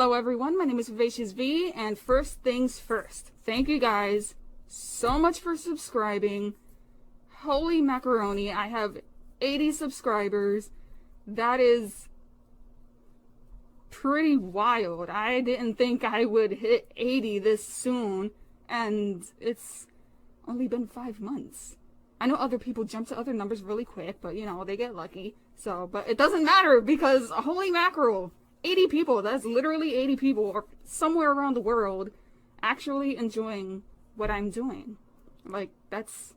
Hello everyone, my name is Vivacious V, and first things first, thank you guys so much for subscribing. Holy macaroni, I have 80 subscribers. That is pretty wild. I didn't think I would hit 80 this soon, and it's only been 5 months. I know other people jump to other numbers really quick, but you know, they get lucky. So, but it doesn't matter because holy mackerel, 80 people, that's literally 80 people or somewhere around the world actually enjoying what I'm doing. Like, it's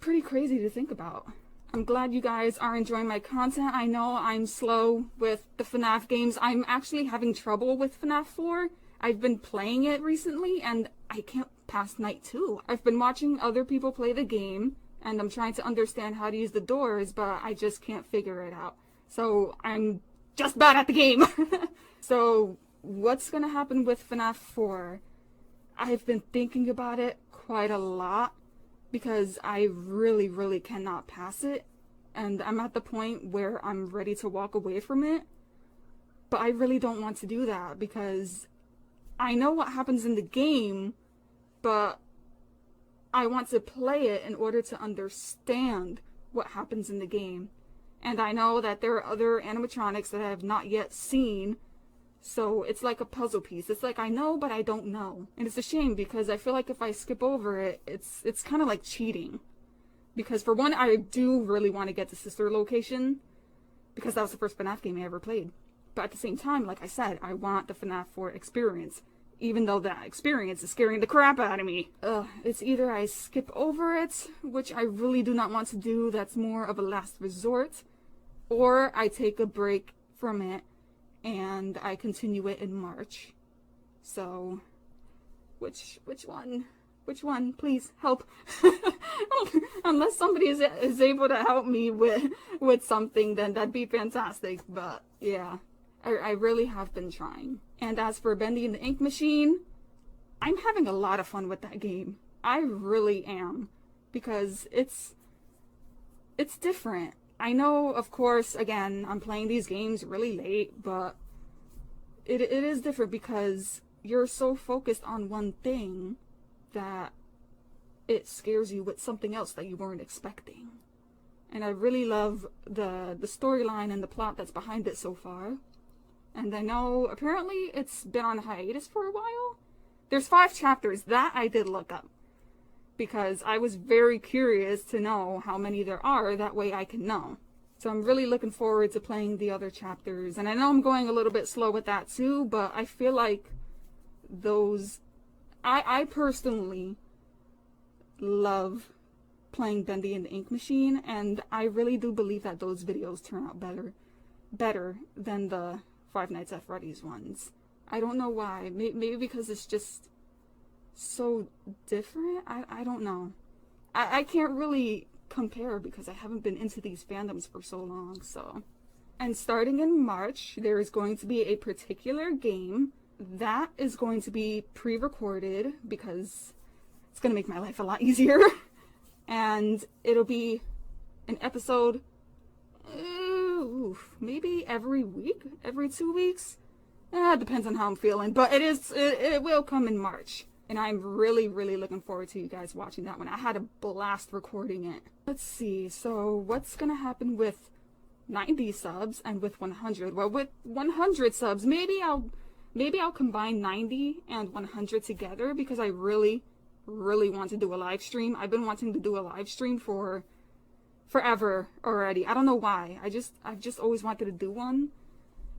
pretty crazy to think about. I'm glad you guys are enjoying my content. I know I'm slow with the FNAF games. I'm actually having trouble with FNAF 4. I've been playing it recently and I can't pass night 2. I've been watching other people play the game and I'm trying to understand how to use the doors, but I just can't figure it out. So I'm just bad at the game. So what's gonna happen with FNAF 4? I've been thinking about it quite a lot because I really cannot pass it, and I'm at the point where I'm ready to walk away from it, but I really don't want to do that because I know what happens in the game, but I want to play it in order to understand what happens in the game. And I know that there are other animatronics that I have not yet seen, so it's like a puzzle piece. It's like I know, but I don't know. And it's a shame because I feel like if I skip over it, it's kind of like cheating. Because for one, I do really want to get to Sister Location, because that was the first FNAF game I ever played. But at the same time, like I said, I want the FNAF 4 experience, even though that experience is scaring the crap out of me. It's either I skip over it, which I really do not want to do, that's more of a last resort, or I take a break from it and I continue it in March. So, which one? Which one? Please help. Unless somebody is able to help me with something, then that'd be fantastic. But yeah, I really have been trying. And as for Bendy and the Ink Machine, I'm having a lot of fun with that game. I really am, because it's different. I know, of course, again, I'm playing these games really late, but it is different because you're so focused on one thing that it scares you with something else that you weren't expecting. And I really love the storyline and the plot that's behind it so far. And I know apparently it's been on hiatus for a while. There's 5 chapters. That I did look up, because I was very curious to know how many there are, that way I can know. So I'm really looking forward to playing the other chapters. And I know I'm going a little bit slow with that too, but I feel like those... I personally love playing Bendy and the Ink Machine, and I really do believe that those videos turn out better than the Five Nights at Freddy's ones. I don't know why. Maybe because it's just so different? I don't know. I can't really compare because I haven't been into these fandoms for so long, so. And starting in March, there is going to be a particular game that is going to be pre-recorded because it's going to make my life a lot easier. And it'll be an episode, maybe every week, every 2 weeks. It depends on how I'm feeling, but it will come in March. And I'm really looking forward to you guys watching that one. I had a blast recording it. Let's see, so what's gonna happen with 90 subs and with 100? Well, with 100 subs, maybe I'll combine 90 and 100 together, because I really want to do a live stream. I've been wanting to do a live stream for forever already. I don't know why. I've just always wanted to do one,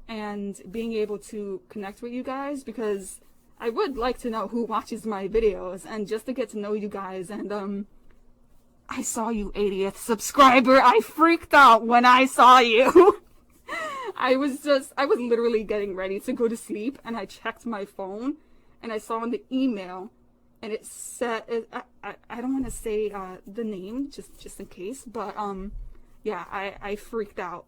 and being able to connect with you guys, because I would like to know who watches my videos, and just to get to know you guys. And I saw you, 80th subscriber. I freaked out when I saw you. I was literally getting ready to go to sleep, and I checked my phone, and I saw in the email, and it said, I don't want to say the name, just in case, but yeah, I freaked out.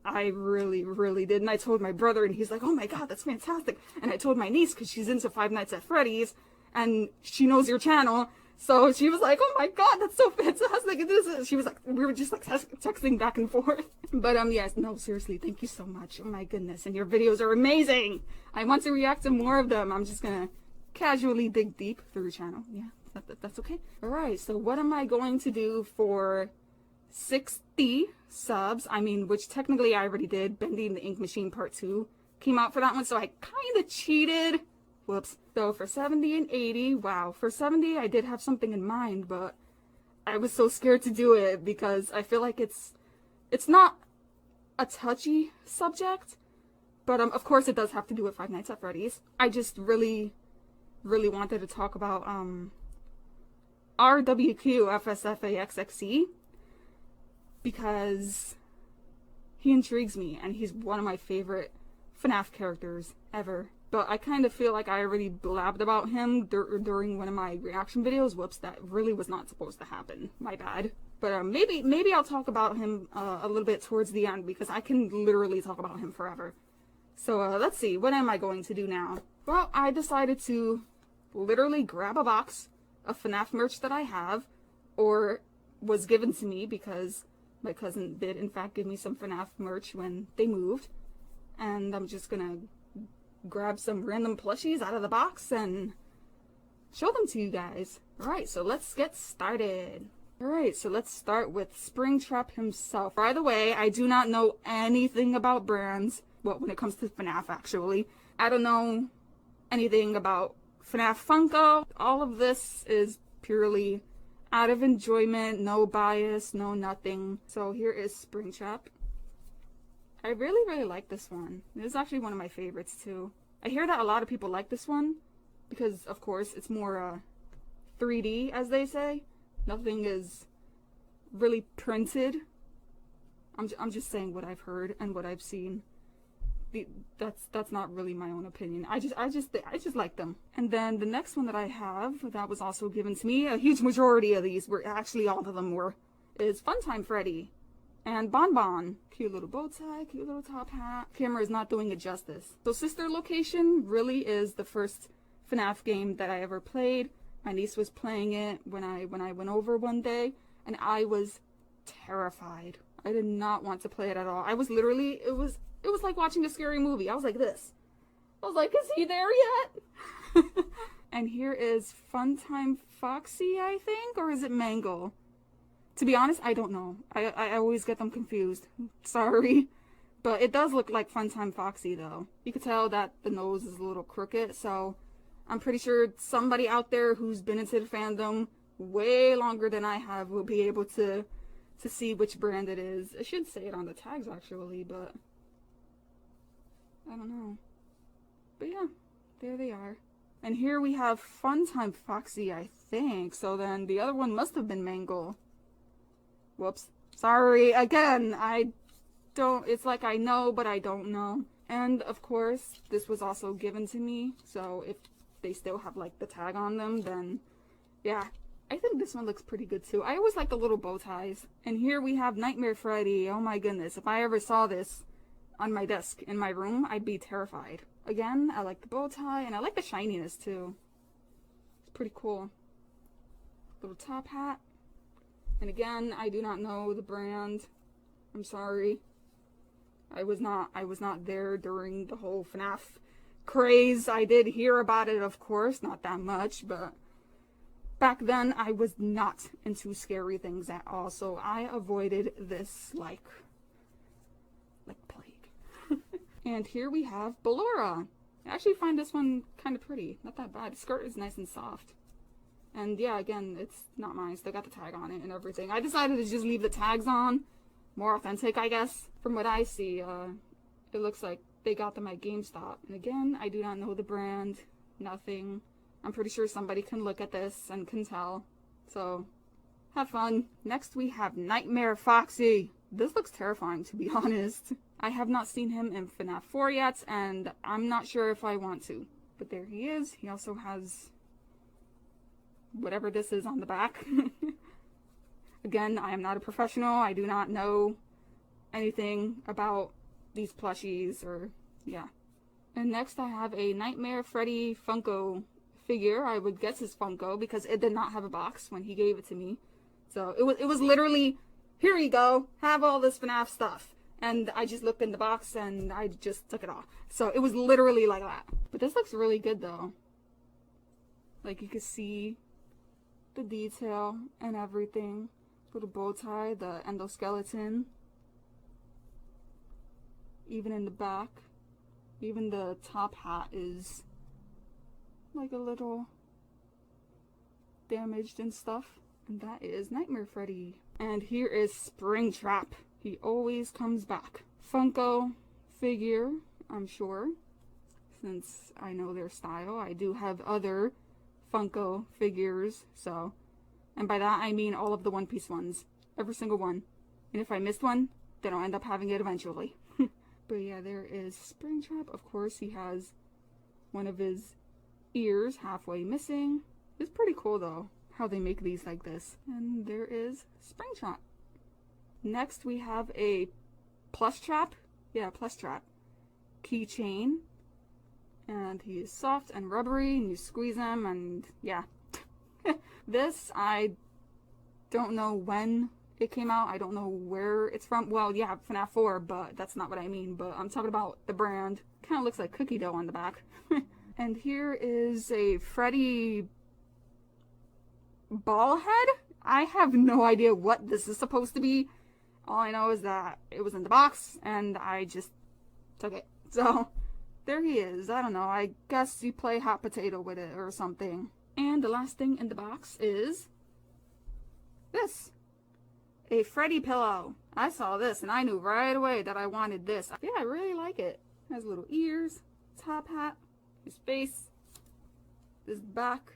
I really did. And I told my brother, and he's like, oh my god, that's fantastic. And I told my niece, because she's into Five Nights at Freddy's, and she knows your channel, So she was like, oh my god, that's so fantastic. And she was like, we were just like texting back and forth. But yes, no, seriously, thank you so much. Oh my goodness. And your videos are amazing. I want to react to more of them. I'm just gonna casually dig deep through your channel. Yeah, that's okay. Alright, so what am I going to do for 60 subs? I mean, which technically I already did. Bending the Ink Machine Part 2 came out for that one, so I kind of cheated. Whoops. So for 70 and 80, wow. For 70, I did have something in mind, but I was so scared to do it because I feel like it's not a touchy subject, but of course it does have to do with Five Nights at Freddy's. I just really wanted to talk about RWQ FSFAXXE because he intrigues me and he's one of my favorite FNAF characters ever. But I kind of feel like I already blabbed about him during one of my reaction videos. Whoops, that really was not supposed to happen. My bad. But maybe I'll talk about him a little bit towards the end because I can literally talk about him forever. So let's see, what am I going to do now? Well, I decided to literally grab a box of FNAF merch that I have, or was given to me because my cousin did in fact give me some FNAF merch when they moved. And I'm just gonna grab some random plushies out of the box and show them to you guys. Alright, so let's get started. Alright, so let's start with Springtrap himself. By the way, I do not know anything about brands. Well, when it comes to FNAF, actually. I don't know anything about FNAF Funko. All of this is purely out of enjoyment, no bias, no nothing. So here is Springtrap. I really like this one. This is actually one of my favorites too. I hear that a lot of people like this one because, of course, it's more 3D, as they say. Nothing is really printed. I'm just saying what I've heard and what I've seen. That's not really my own opinion. I just like them. And then the next one that I have that was also given to me, a huge majority of these were actually all of them were, is Funtime Freddy. And Bon Bon. Cute little bow tie, cute little top hat. Camera is not doing it justice. So Sister Location really is the first FNAF game that I ever played. My niece was playing it when I went over one day, and I was terrified. I did not want to play it at all. I was literally, it was like watching a scary movie. I was like this. I was like, is he there yet? And here is Funtime Foxy, I think, or is it Mangle? To be honest, I don't know. I always get them confused. Sorry. But it does look like Funtime Foxy, though. You can tell that the nose is a little crooked, so I'm pretty sure somebody out there who's been into the fandom way longer than I have will be able to see which brand it is. I should say it on the tags, actually, but I don't know. But yeah, there they are. And here we have Funtime Foxy, I think. So then the other one must have been Mangle. Whoops. Sorry. Again, it's like I know, but I don't know. And of course, this was also given to me. So if they still have like the tag on them, then yeah. I think this one looks pretty good too. I always like the little bow ties. And here we have Nightmare Freddy. Oh my goodness. If I ever saw this on my desk in my room, I'd be terrified. Again, I like the bow tie and I like the shininess too. It's pretty cool. Little top hat. And again, I do not know the brand. I'm sorry. I was not there during the whole FNAF craze. I did hear about it, of course, not that much, but back then I was not into scary things at all, so I avoided this like plague. And here we have Ballora. I actually find this one kind of pretty. Not that bad. The skirt is nice and soft. And yeah, again, it's not mine. Still got the tag on it and everything. I decided to just leave the tags on. More authentic, I guess. From what I see, it looks like they got them at GameStop. And again, I do not know the brand. Nothing. I'm pretty sure somebody can look at this and can tell. So, have fun. Next we have Nightmare Foxy. This looks terrifying, to be honest. I have not seen him in FNAF 4 yet, and I'm not sure if I want to. But there he is. He also has whatever this is on the back. Again, I am not a professional. I do not know anything about these plushies or yeah. And next I have a Nightmare Freddy Funko figure, I would guess his Funko, because it did not have a box when he gave it to me. So it was literally, here you go, have all this FNAF stuff. And I just looked in the box and I just took it off. So it was literally like that. But this looks really good though. Like you can see the detail and everything. Little bow tie, the endoskeleton. Even in the back. Even the top hat is like a little damaged and stuff. And that is Nightmare Freddy. And here is Springtrap. He always comes back. Funko figure, I'm sure. Since I know their style. I do have other Funko figures, so. And by that I mean all of the One Piece ones. Every single one. And if I missed one, then I'll end up having it eventually. But yeah, there is Springtrap. Of course, he has one of his ears halfway missing. It's pretty cool though, how they make these like this. And there is Springtrap. Next we have a plush trap. Yeah, plush trap. Keychain. And he is soft and rubbery and you squeeze him and yeah. This, I don't know when it came out. I don't know where it's from. Well, yeah, FNAF 4, but that's not what I mean. But I'm talking about the brand. Kind of looks like cookie dough on the back. And here is a Freddy ball head. I have no idea what this is supposed to be. All I know is that it was in the box and I just took it. So there he is. I don't know. I guess you play hot potato with it or something. And the last thing in the box is this. A Freddy pillow. I saw this and I knew right away that I wanted this. Yeah, I really like it. It has little ears, top hat, his face, his back.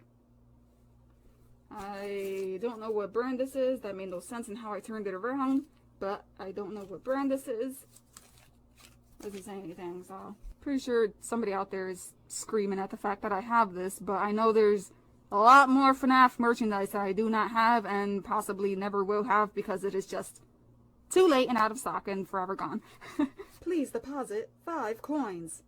I don't know what brand this is. That made no sense in how I turned it around. But I don't know what brand this is. Doesn't say anything, so. Pretty sure somebody out there is screaming at the fact that I have this. But I know there's a lot more FNAF merchandise that I do not have and possibly never will have because it is just too late and out of stock and forever gone. Please deposit 5 coins.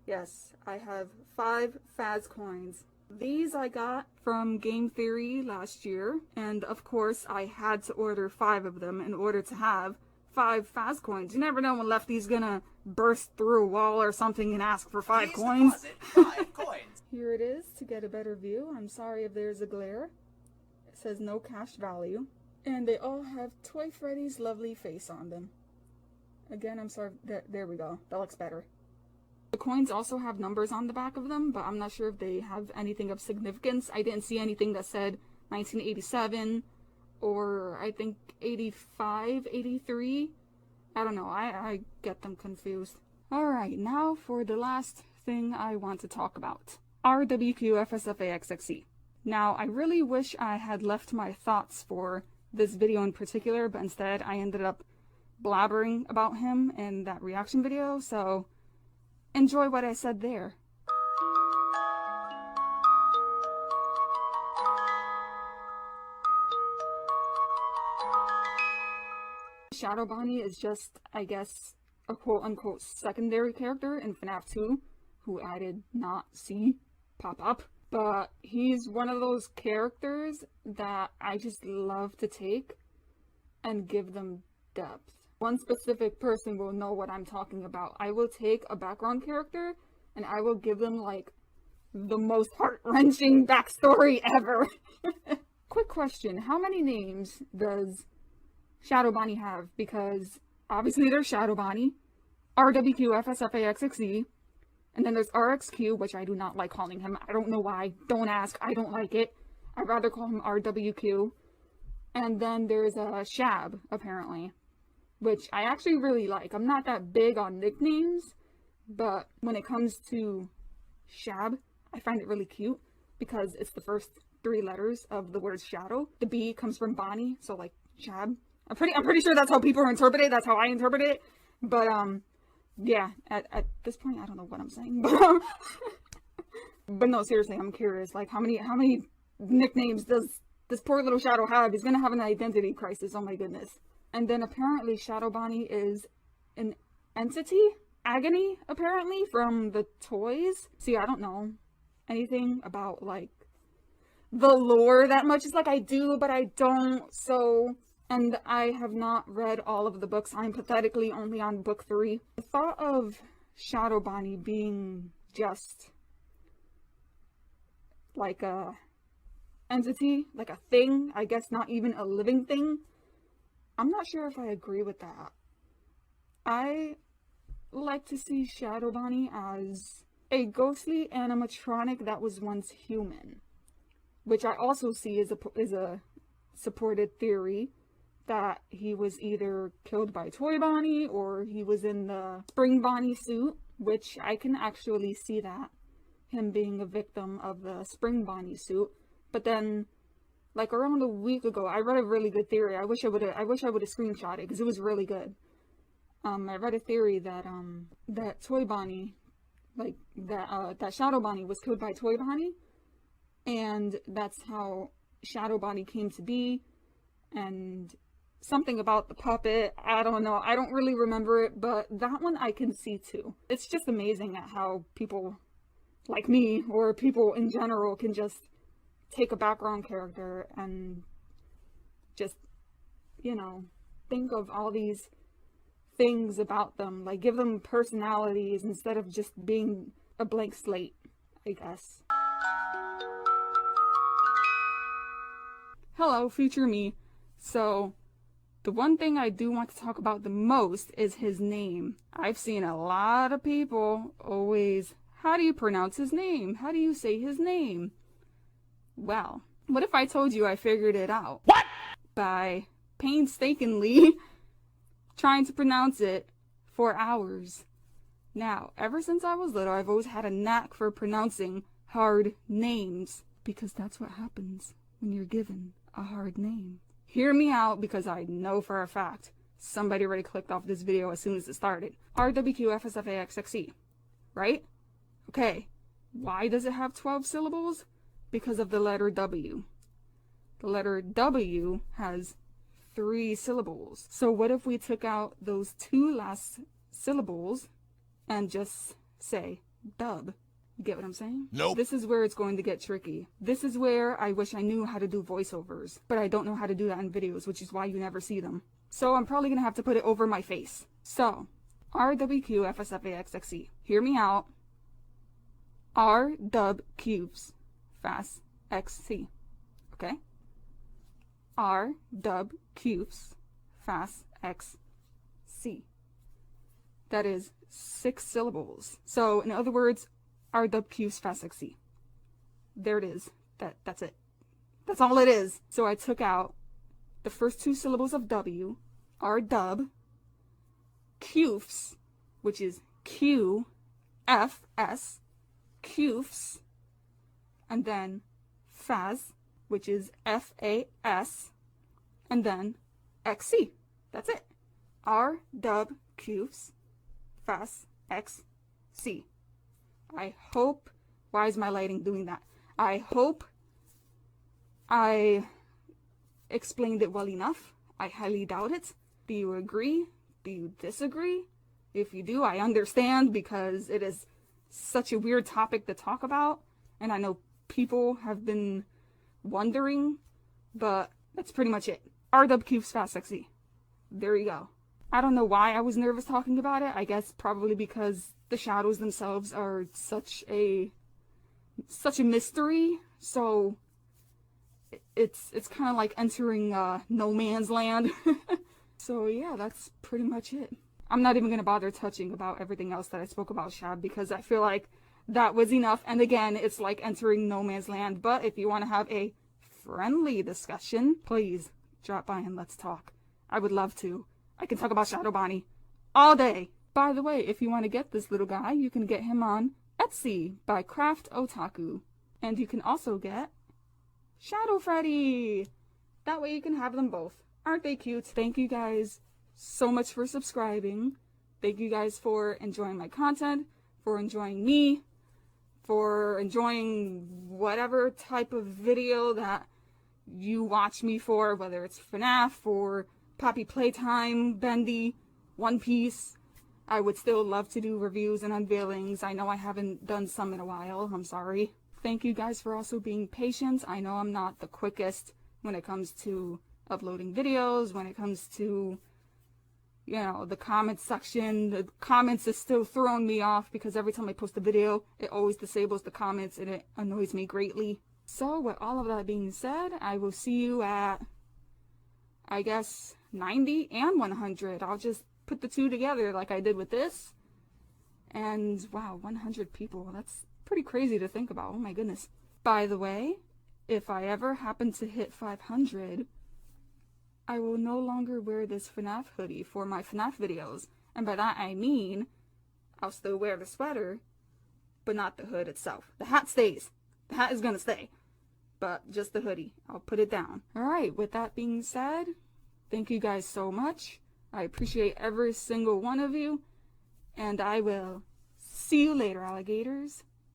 Yes, I have 5 Faz coins. These I got from Game Theory last year, and of course I had to order 5 of them in order to have 5 Faz coins. You never know when Lefty's gonna burst through a wall or something and ask for 5 Please coins. deposit 5 coins. Here it is to get a better view. I'm sorry if there's a glare. It says no cash value. And they all have Toy Freddy's lovely face on them. Again, I'm sorry. There we go. That looks better. The coins also have numbers on the back of them, but I'm not sure if they have anything of significance. I didn't see anything that said 1987 or I think 85, 83. I don't know. I get them confused. Alright, now for the last thing I want to talk about. RWQ FSFAXXE. Now, I really wish I had left my thoughts for this video in particular, but instead I ended up blabbering about him in that reaction video, so enjoy what I said there. Shadow Bonnie is just, I guess, a quote-unquote secondary character in FNAF 2, who I did not see pop up. But he's one of those characters that I just love to take and give them depth. One specific person will know what I'm talking about. I will take a background character and I will give them like the most heart-wrenching backstory ever. Quick question, how many names does Shadow Bonnie have? Because obviously there's Shadow Bonnie, RWQ FSFAXXE, and then there's RXQ, which I do not like calling him. I don't know why. Don't ask. I don't like it. I'd rather call him RWQ. And then there's Shab, apparently, which I actually really like. I'm not that big on nicknames, but when it comes to Shab, I find it really cute because it's the first 3 letters of the word shadow. The B comes from Bonnie, so like Shab. I'm pretty sure that's how people interpret it. That's how I interpret it. But yeah, at this point, I don't know what I'm saying, but no, seriously, I'm curious, like, how many nicknames does this poor little Shadow have? He's gonna have an identity crisis, oh my goodness. And then apparently Shadow Bonnie is an entity? Agony, apparently, from the toys? See, I don't know. anything about like the lore that much. It's like I do, but I don't. So, and I have not read all of the books. I'm pathetically only on book 3. The thought of Shadow Bonnie being just like a entity, like a thing, I guess not even a living thing, I'm not sure if I agree with that. I like to see Shadow Bonnie as a ghostly animatronic that was once human, which I also see is a supported theory that he was either killed by Toy Bonnie or he was in the Spring Bonnie suit, which I can actually see that, him being a victim of the Spring Bonnie suit. But then, like around a week ago, I read a really good theory. I wish I would have screenshot it because it was really good. I read a theory that that Toy Bonnie, like that Shadow Bonnie was killed by Toy Bonnie, and that's how Shadow Bonnie came to be, and something about the puppet. I don't know. I don't really remember it, but that one I can see too. It's just amazing at how people like me or people in general can just take a background character and just, you know, think of all these things about them, like give them personalities instead of just being a blank slate, I guess. Hello, future me. So, the one thing I do want to talk about the most is his name. I've seen a lot of people always, how do you pronounce his name? How do you say his name? Well, what if I told you I figured it out? What? By painstakingly trying to pronounce it for hours. Now, ever since I was little, I've always had a knack for pronouncing hard names, because that's what happens when you're given a hard name. Hear me out, because I know for a fact somebody already clicked off this video as soon as it started. RWQFSFAXXE, right? Okay, why does it have 12 syllables? Because of the letter W. The letter W has 3 syllables. So what if we took out those 2 last syllables and just say dub? You get what I'm saying? Nope. This is where it's going to get tricky. This is where I wish I knew how to do voiceovers, but I don't know how to do that in videos, which is why you never see them. So I'm probably gonna have to put it over my face. So, RWQFSFAXXE. Hear me out. RWQs. Fast XC. Okay? RWQs. Fast XC. That is 6 syllables. So, in other words, RWQs Fast XC. There it is. That's it. That's all it is. So I took out the first 2 syllables of W, RW, QFs, which is QFS, QFs, and then FAS, which is FAS, and then XC. That's it. RWQs FAS XC. I hope, why is my lighting doing that? I hope I explained it well enough. I highly doubt it. Do you agree? Do you disagree? If you do, I understand, because it is such a weird topic to talk about, and I know people have been wondering, but that's pretty much it. RWQ's Fast XE. There you go. I don't know why I was nervous talking about it. I guess probably because the shadows themselves are such a mystery. So it's kind of like entering no man's land. So yeah, that's pretty much it. I'm not even gonna bother touching about everything else that I spoke about Shab, because I feel like that was enough. And again, it's like entering no man's land. But if you want to have a friendly discussion, please drop by and let's talk. I would love to. I can talk about Shadow Bonnie all day. By the way, if you want to get this little guy, you can get him on Etsy by Craft Otaku. And you can also get Shadow Freddy. That way you can have them both. Aren't they cute? Thank you guys so much for subscribing. Thank you guys for enjoying my content, for enjoying me, for enjoying whatever type of video that you watch me for, whether it's FNAF or Poppy Playtime, Bendy, One Piece. I would still love to do reviews and unveilings. I know I haven't done some in a while. I'm sorry. thank you guys for also being patient. I know I'm not the quickest when it comes to uploading videos, when it comes to, you know, the comments section. The comments is still throwing me off because every time I post a video, it always disables the comments and it annoys me greatly. So with all of that being said, I will see you at, I guess, 90 and 100. I'll just put the two together like I did with this. And wow, 100 people. That's pretty crazy to think about. Oh my goodness. By the way, if I ever happen to hit 500, I will no longer wear this FNAF hoodie for my FNAF videos. And by that I mean, I'll still wear the sweater, but not the hood itself. The hat stays. The hat is gonna stay. But just the hoodie. I'll put it down. Alright, with that being said, thank you guys so much. I appreciate every single one of you. And I will see you later, alligators.